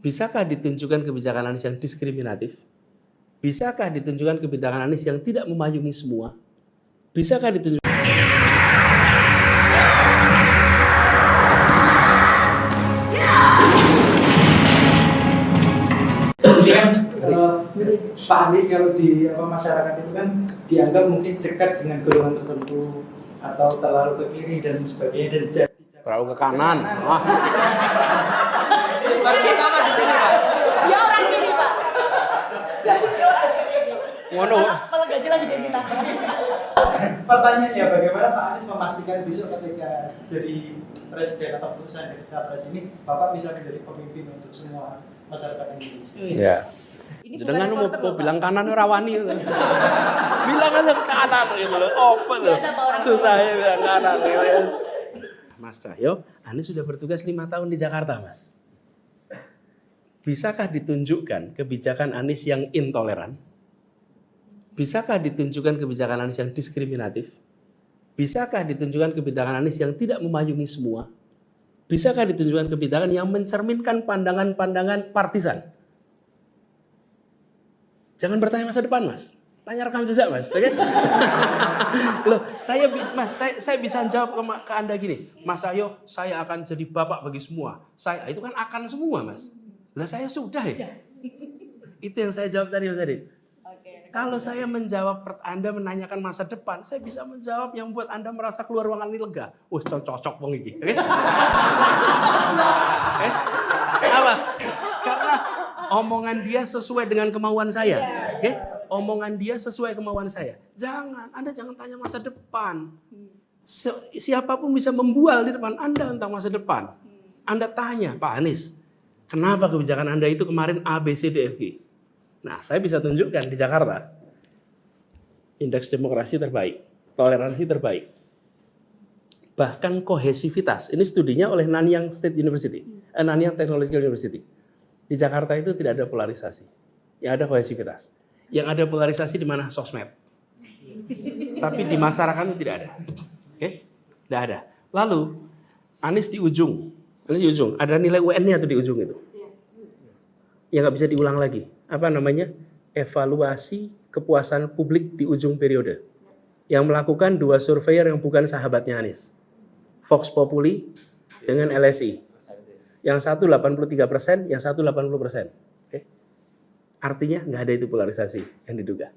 Bisakah ditunjukkan kebijakan Anies yang diskriminatif? Bisakah ditunjukkan kebijakan Anies yang tidak memayungi semua? Bisakah ditunjukkan Jadi kan Pak Anies kalau di masyarakat itu kan dianggap mungkin dekat dengan golongan tertentu atau terlalu ke kiri dan sebagainya dan jadi terlalu ke kanan? Wah, Baru pertama di sini, Pak. Dia orang kiri, Pak. Jadi dia orang kiri. ngono. Malah gak jelas identitas. pertanyaannya bagaimana Pak Anies memastikan besok ketika jadi presiden atau putusan dari capres ini Bapak bisa menjadi pemimpin untuk semua masyarakat Indonesia. Ya. Ini Jangan bukan mau reporter, Pak. bilang kanan rawani gitu. Bilang aja kanan gitu loh. Apa tuh? Biasa, Pak, orang Susah ya bilang kanan gitu ya. Mas Cahyo, Anies sudah bertugas 5 tahun di Jakarta, Mas. Bisakah ditunjukkan kebijakan Anies yang intoleran? Bisakah ditunjukkan kebijakan Anies yang diskriminatif? Bisakah ditunjukkan kebijakan Anies yang tidak memayungi semua? Bisakah ditunjukkan kebijakan yang mencerminkan pandangan-pandangan partisan? Jangan bertanya masa depan, Mas. Tanya rekam jejak, Mas. Oke? Loh, saya bisa jawab ke Anda gini. Mas Cahyo, saya akan jadi bapak bagi semua. Itu kan akan semua, Mas. Lah saya sudah ya. Itu yang saya jawab tadi, Mas Adi. Kalau saya menjawab, Anda menanyakan masa depan, saya bisa menjawab yang buat Anda merasa keluar ruangan ini lega. Wah, cocok wong iki. Oke? Apa? Karena omongan dia sesuai dengan kemauan saya. Oke? Omongan dia sesuai kemauan saya. Anda jangan tanya masa depan. Siapapun bisa membual di depan Anda tentang masa depan. Anda tanya, Pak Anies, kenapa kebijakan Anda itu kemarin A, B, C, D, F, G? Nah, saya bisa tunjukkan di Jakarta, indeks demokrasi terbaik, toleransi terbaik, bahkan kohesivitas. Ini studinya oleh Nanyang State University, Nanyang Technological University. Di Jakarta itu tidak ada polarisasi, yang ada kohesivitas. Yang ada polarisasi di mana? Sosmed. Tapi di masyarakat itu tidak ada. Oke? Tidak ada. Lalu, Anies di ujung, ada nilai UN-nya tuh di ujung itu. Yang nggak bisa diulang lagi. Apa namanya? Evaluasi kepuasan publik di ujung periode. Yang melakukan 2 surveyor yang bukan sahabatnya Anies. Vox Populi dengan LSI. Yang satu 83%, yang satu 80%. Oke? Artinya nggak ada itu polarisasi yang diduga.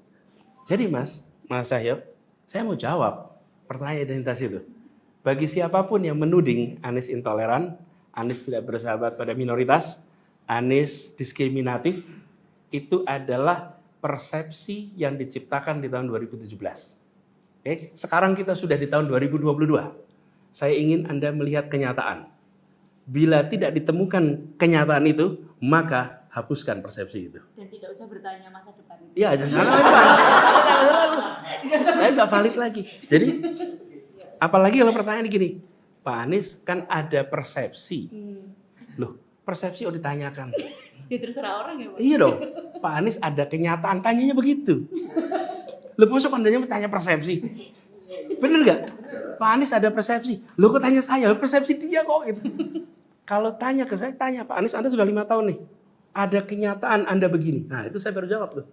Jadi Mas Cahyo, saya mau jawab pertanyaan identitas itu. Bagi siapapun yang menuding Anies intoleran, Anies tidak bersahabat pada minoritas, Anies diskriminatif, itu adalah persepsi yang diciptakan di tahun 2017. Oke, sekarang kita sudah di tahun 2022. Saya ingin Anda melihat kenyataan. Bila tidak ditemukan kenyataan itu, maka hapuskan persepsi itu. Dan tidak usah bertanya masa depan. Iya, jangan nggak valid lagi. Jadi, apalagi kalau pertanyaan gini, Pak Anies kan ada persepsi. Loh, persepsi udah ditanyakan. Ya terserah orang ya, Pak. Iya dong, Pak Anies ada kenyataan, tanyanya begitu. Loh, besok Anda tanya persepsi. Bener nggak? Pak Anies ada persepsi. Loh, kok tanya saya? Loh, persepsi dia kok gitu. Kalau tanya ke saya, tanya Pak Anies, Anda sudah 5 tahun nih. Ada kenyataan Anda begini. Nah, itu saya baru jawab tuh.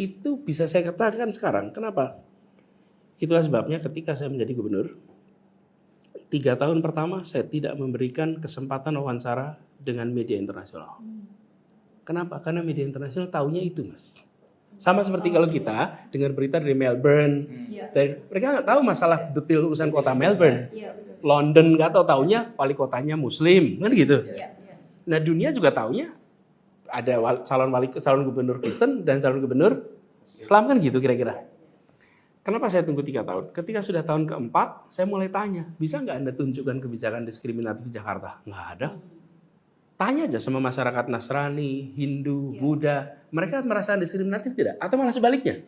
Itu bisa saya katakan sekarang. Kenapa? Itulah sebabnya ketika saya menjadi gubernur, 3 tahun pertama saya tidak memberikan kesempatan wawancara dengan media internasional. Kenapa? Karena media internasional taunya itu, Mas. Sama seperti kalau kita dengar berita dari Melbourne, mereka nggak tahu masalah detail urusan kota Melbourne. London nggak tahu, taunya wali kotanya Muslim, kan gitu. Nah, dunia juga taunya ada calon gubernur Kristen dan calon gubernur Islam, kan gitu kira-kira. Kenapa saya tunggu 3 tahun? Ketika sudah tahun keempat, saya mulai tanya, bisa nggak Anda tunjukkan kebijakan diskriminatif di Jakarta? Nggak ada. Tanya aja sama masyarakat Nasrani, Hindu, Buddha. Mereka merasa diskriminatif tidak? Atau malah sebaliknya?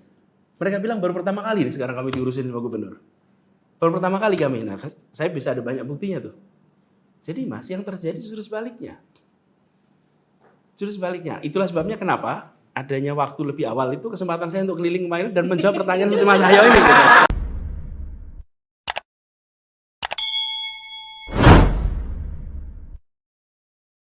Mereka bilang baru pertama kali nih sekarang kami diurusin sama gubernur. Baru pertama kali kami. Nah, saya bisa ada banyak buktinya tuh. Jadi Mas, yang terjadi justru sebaliknya. Justru sebaliknya. Itulah sebabnya kenapa adanya waktu lebih awal itu kesempatan saya untuk keliling kemarin dan menjawab pertanyaan seperti Mas Cahyo ini. Gitu.